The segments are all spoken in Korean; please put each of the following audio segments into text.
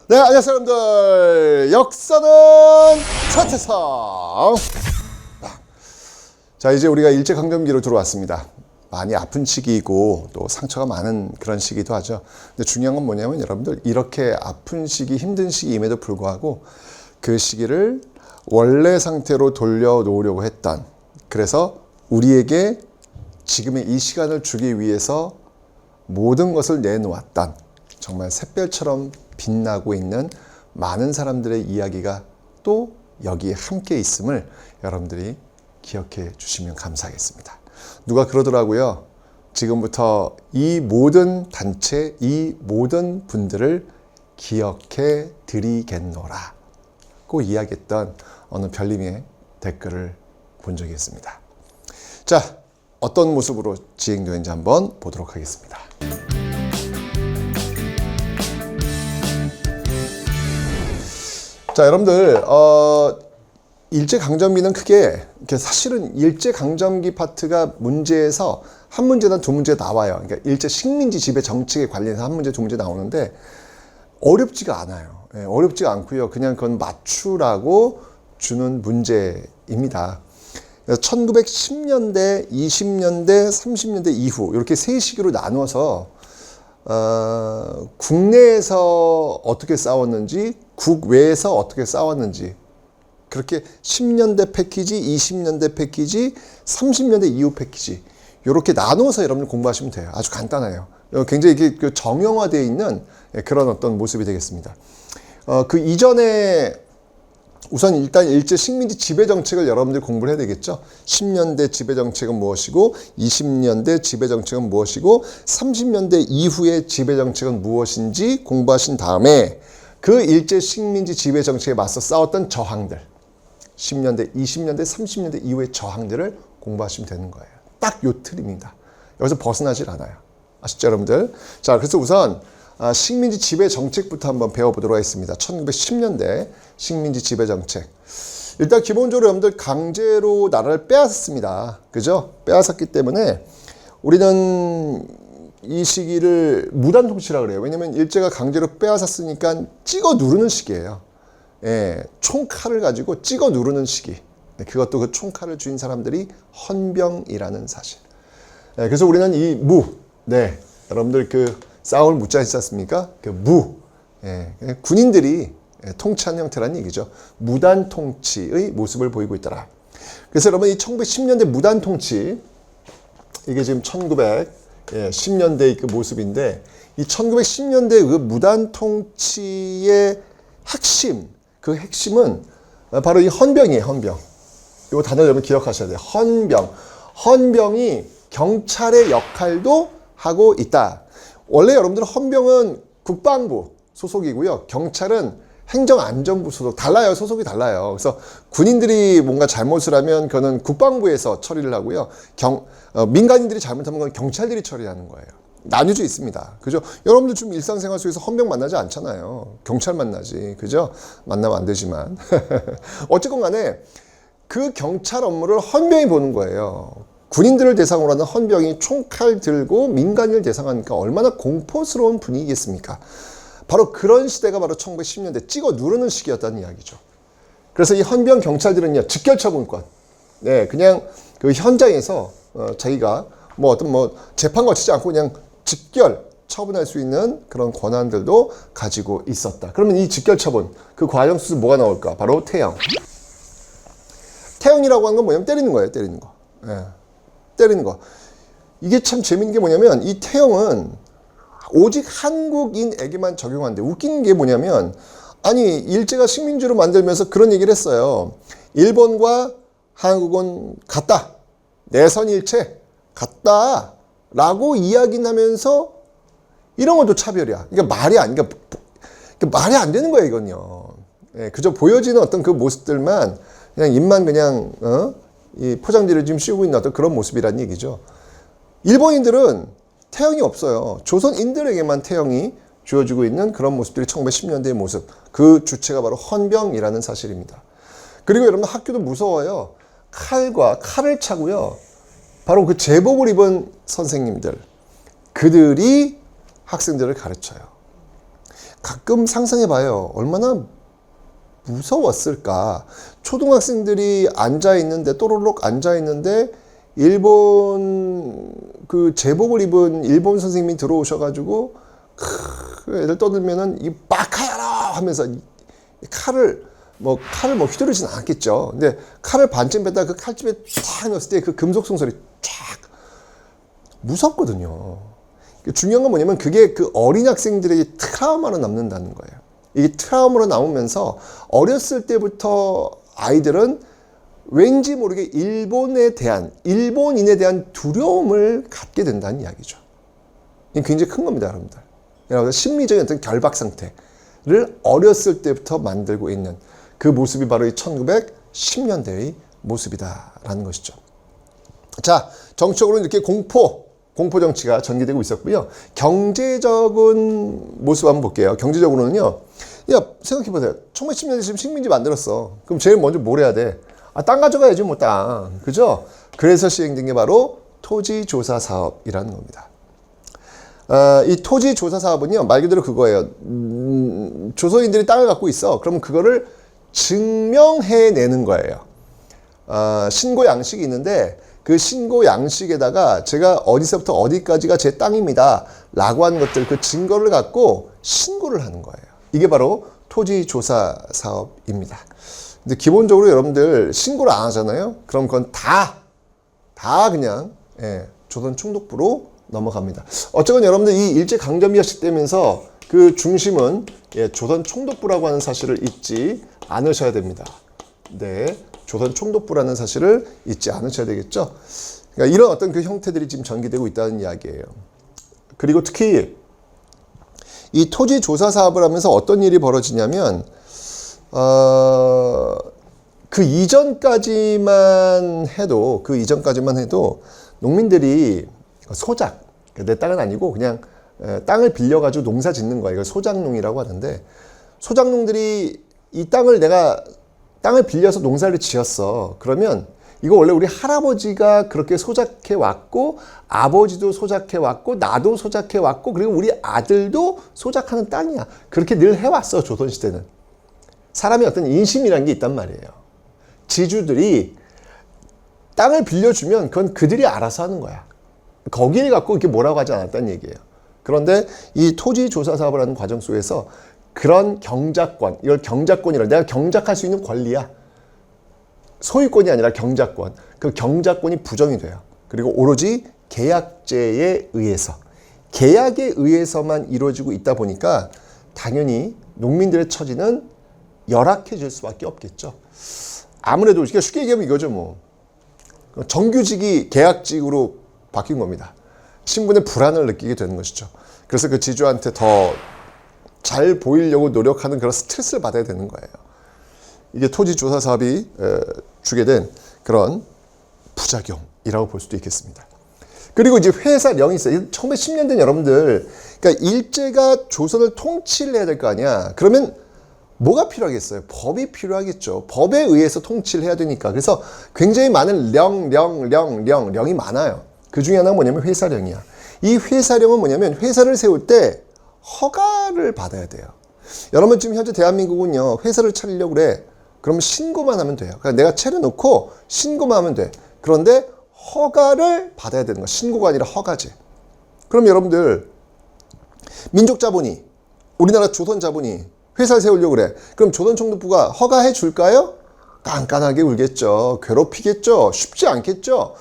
네, 안녕하세요 여러분들. 역사는 차태상. 자, 이제 우리가 일제강점기로 들어왔습니다. 많이 아픈 시기이고 또 상처가 많은 그런 시기도 하죠. 근데 중요한 건 뭐냐면 여러분들, 이렇게 아픈 시기, 힘든 시기임에도 불구하고 그 시기를 원래 상태로 돌려놓으려고 했던, 그래서 우리에게 지금의 이 시간을 주기 위해서 모든 것을 내놓았던, 정말 샛별처럼 빛나고 있는 많은 사람들의 이야기가 또 여기에 함께 있음을 여러분들이 기억해 주시면 감사하겠습니다. 누가 그러더라고요. 지금부터 이 모든 단체, 이 모든 분들을 기억해 드리겠노라 고 이야기했던 어느 별님의 댓글을 본 적이 있습니다. 자, 어떤 모습으로 지행되는지 한번 보도록 하겠습니다. 자, 여러분들, 일제강점기는 크게, 사실은 일제강점기 파트가 문제에서 한 문제나 두 문제 나와요. 그러니까 일제 식민지 지배 정책에 관련해서 한 문제, 두 문제 나오는데 어렵지가 않아요. 예, 어렵지가 않고요. 그냥 그건 맞추라고 주는 문제입니다. 1910년대, 20년대, 30년대 이후 이렇게 세 시기로 나눠서 국내에서 어떻게 싸웠는지, 국외에서 어떻게 싸웠는지, 그렇게 10년대 패키지, 20년대 패키지, 30년대 이후 패키지, 이렇게 나눠서 여러분들 공부하시면 돼요. 아주 간단해요. 굉장히 이게 정형화되어 있는 그런 어떤 모습이 되겠습니다. 그 이전에 우선 일단 일제 식민지 지배 정책을 여러분들이 공부를 해야 되겠죠. 10년대 지배 정책은 무엇이고, 20년대 지배 정책은 무엇이고, 30년대 이후의 지배 정책은 무엇인지 공부하신 다음에 그 일제 식민지 지배 정책에 맞서 싸웠던 저항들, 10년대, 20년대, 30년대 이후의 저항들을 공부하시면 되는 거예요. 딱 요 틀입니다. 여기서 벗어나질 않아요. 아시죠, 여러분들? 자, 그래서 우선 식민지 지배 정책부터 한번 배워보도록 하겠습니다. 1910년대 식민지 지배 정책. 일단 기본적으로 여러분들 강제로 나라를 빼앗았습니다. 그죠? 빼앗았기 때문에 우리는 이 시기를 무단 통치라고 그래요. 왜냐면 일제가 강제로 빼앗았으니까 찍어 누르는 시기예요. 예, 총칼을 가지고 찍어 누르는 시기. 그것도 그 총칼을 쥔 사람들이 헌병이라는 사실. 예, 그래서 우리는 이 네, 여러분들 그 싸울 무자 있지 않습니까? 그 예, 군인들이 통치하는 형태라는 얘기죠. 무단 통치의 모습을 보이고 있더라. 그래서 여러분, 이 1910년대 무단 통치, 이게 지금 1910년대의 그 모습인데, 이 1910년대 그 무단 통치의 핵심, 그 핵심은 바로 이 헌병이에요. 헌병. 이거 단어 여러분 기억하셔야 돼요. 헌병. 헌병이 경찰의 역할도 하고 있다. 원래 여러분들 헌병은 국방부 소속이고요. 경찰은 행정안전부 소속. 달라요. 소속이 달라요. 그래서 군인들이 뭔가 잘못을 하면 그거는 국방부에서 처리를 하고요. 민간인들이 잘못하면 그건 경찰들이 처리하는 거예요. 나뉘어져 있습니다. 그죠? 여러분들 좀 일상생활 속에서 헌병 만나지 않잖아요. 경찰 만나지. 그죠? 만나면 안 되지만. 어쨌건 간에 그 경찰 업무를 헌병이 보는 거예요. 군인들을 대상으로 하는 헌병이 총칼 들고 민간인을 대상하니까 얼마나 공포스러운 분위기겠습니까? 바로 그런 시대가 바로 1910년대 찍어 누르는 시기였다는 이야기죠. 그래서 이 헌병 경찰들은요, 직결처분권. 네, 그냥 그 현장에서 자기가 어떤 재판 거치지 않고 그냥 직결 처분할 수 있는 그런 권한들도 가지고 있었다. 그러면 이 직결 처분, 그 과정 속에서 뭐가 나올까? 바로 태형. 태형이라고 하는 건 뭐냐면 때리는 거예요. 때리는 거. 예. 때리는 거. 이게 참 재밌는 게 뭐냐면, 이 태형은 오직 한국인에게만 적용하는데, 웃긴 게 뭐냐면, 아니 일제가 식민지로 만들면서 그런 얘기를 했어요. 일본과 한국은 같다. 내선일체 같다. 라고 이야기하면서 이런 것도 차별이야. 그러니까 말이 안 되는 거예요, 이건요. 예, 그저 보여지는 어떤 그 모습들만 그냥 입만 그냥 이 포장지를 지금 씌우고 있는 어떤 그런 모습이란 얘기죠. 일본인들은 태형이 없어요. 조선인들에게만 태형이 주어지고 있는 그런 모습들이 1910년대의 모습. 그 주체가 바로 헌병이라는 사실입니다. 그리고 여러분, 학교도 무서워요. 칼을 차고요. 바로 그 제복을 입은 선생님들, 그들이 학생들을 가르쳐요. 가끔 상상해봐요. 얼마나 무서웠을까. 초등학생들이 앉아있는데, 또르륵 앉아있는데, 일본 그 제복을 입은 일본 선생님이 들어오셔가지고, 애들 떠들면은, 이 바카야라! 하면서 칼을 휘두르진 않았겠죠. 근데 칼을 반쯤 뺐다가 그 칼집에 탁 넣었을 때 그 금속성 소리 쫙. 무섭거든요. 중요한 건 뭐냐면 그게 그 어린 학생들에게 트라우마로 남는다는 거예요. 이게 트라우마로 남으면서 어렸을 때부터 아이들은 왠지 모르게 일본인에 대한 두려움을 갖게 된다는 이야기죠. 이게 굉장히 큰 겁니다, 여러분들. 여러분 심리적인 어떤 결박 상태를 어렸을 때부터 만들고 있는 그 모습이 바로 이 1910년대의 모습이다라는 것이죠. 자, 정치적으로 이렇게 공포 정치가 전개되고 있었고요. 경제적인 모습 한번 볼게요. 경제적으로는요. 야, 생각해보세요. 1910년대 지금 식민지 만들었어. 그럼 제일 먼저 뭘 해야 돼? 땅 가져가야지, 뭐 땅. 그죠? 그래서 시행된 게 바로 토지조사 사업이라는 겁니다. 이 토지조사 사업은요, 말 그대로 그거예요. 조선인들이 땅을 갖고 있어. 그럼 그거를 증명해내는 거예요. 신고 양식이 있는데 그 신고 양식에다가 제가 어디서부터 어디까지가 제 땅입니다 라고 하는 것들, 그 증거를 갖고 신고를 하는 거예요. 이게 바로 토지조사 사업입니다. 근데 기본적으로 여러분들 신고를 안 하잖아요. 그럼 그건 다 그냥 조선 총독부로 넘어갑니다. 어쨌건 여러분들 이 일제강점기가 시작되면서 그 중심은 조선 총독부라고 하는 사실을 잊지 않으셔야 됩니다. 네, 조선 총독부라는 사실을 잊지 않으셔야 되겠죠. 그러니까 이런 어떤 그 형태들이 지금 전개되고 있다는 이야기예요. 그리고 특히 이 토지 조사 사업을 하면서 어떤 일이 벌어지냐면 그 이전까지만 해도 농민들이 소작, 내 땅은 아니고 그냥 땅을 빌려가지고 농사 짓는 거예요. 이걸 소작농이라고 하는데, 소작농들이 이 땅을 빌려서 농사를 지었어. 그러면 이거 원래 우리 할아버지가 그렇게 소작해 왔고, 아버지도 소작해 왔고, 나도 소작해 왔고, 그리고 우리 아들도 소작하는 땅이야. 그렇게 늘 해왔어, 조선시대는. 사람의 어떤 인심이라는 게 있단 말이에요. 지주들이 땅을 빌려주면 그건 그들이 알아서 하는 거야. 거기를 갖고 이렇게 뭐라고 하지 않았다는 얘기예요. 그런데 이 토지 조사 사업을 하는 과정 속에서 그런 경작권, 이걸 경작권이라, 내가 경작할 수 있는 권리야. 소유권이 아니라 경작권. 그 경작권이 부정이 돼요. 그리고 오로지 계약제에 의해서, 계약에 의해서만 이루어지고 있다 보니까 당연히 농민들의 처지는 열악해질 수밖에 없겠죠. 아무래도 쉽게 얘기하면 이거죠, 뭐. 정규직이 계약직으로 바뀐 겁니다. 신분의 불안을 느끼게 되는 것이죠. 그래서 그 지주한테 더 잘 보이려고 노력하는 그런 스트레스를 받아야 되는 거예요. 이게 토지조사 사업이 주게 된 그런 부작용이라고 볼 수도 있겠습니다. 그리고 이제 회사령이 있어요. 1910년대 여러분들, 그러니까 일제가 조선을 통치를 해야 될 거 아니야. 그러면 뭐가 필요하겠어요? 법이 필요하겠죠. 법에 의해서 통치를 해야 되니까. 그래서 굉장히 많은 령이 많아요. 그 중에 하나가 뭐냐면 회사령이야. 이 회사령은 뭐냐면 회사를 세울 때 허가를 받아야 돼요. 여러분 지금 현재 대한민국은요, 회사를 차리려고 그래. 그러면 신고만 하면 돼요. 그러니까 내가 차려놓고 신고만 하면 돼. 그런데 허가를 받아야 되는 거야. 신고가 아니라 허가지. 그럼 여러분들 민족자본이, 우리나라 조선자본이 회사를 세우려고 그래. 그럼 조선총독부가 허가해 줄까요? 깐깐하게 굴겠죠. 괴롭히겠죠. 쉽지 않겠죠.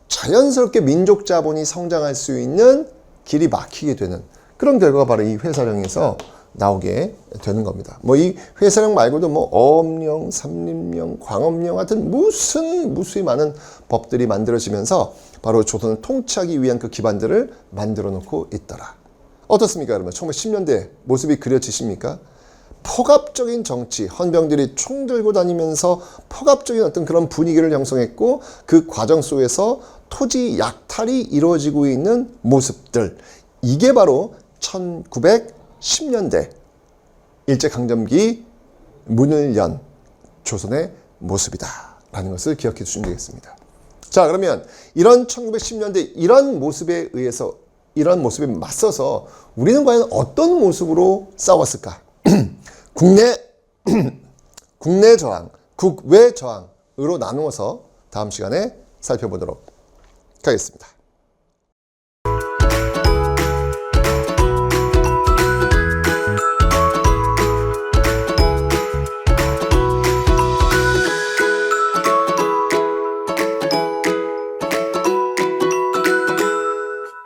자연스럽게 민족자본이 성장할 수 있는 길이 막히게 되는 그런 결과가 바로 이 회사령에서 나오게 되는 겁니다. 뭐 이 회사령 말고도 뭐 어업령, 삼림령, 광업령 같은 무수히 많은 법들이 만들어지면서 바로 조선을 통치하기 위한 그 기반들을 만들어 놓고 있더라. 어떻습니까, 여러분? 1910년대 모습이 그려지십니까? 포갑적인 정치, 헌병들이 총 들고 다니면서 포갑적인 어떤 그런 분위기를 형성했고, 그 과정 속에서 토지 약탈이 이루어지고 있는 모습들, 이게 바로 1910년대 일제강점기 문을 연 조선의 모습이다 라는 것을 기억해 주시면 되겠습니다. 자, 그러면 이런 1910년대 이런 모습에 의해서 이런 모습에 맞서서 우리는 과연 어떤 모습으로 싸웠을까? 국내 저항, 국외 저항으로 나누어서 다음 시간에 살펴보도록 하겠습니다.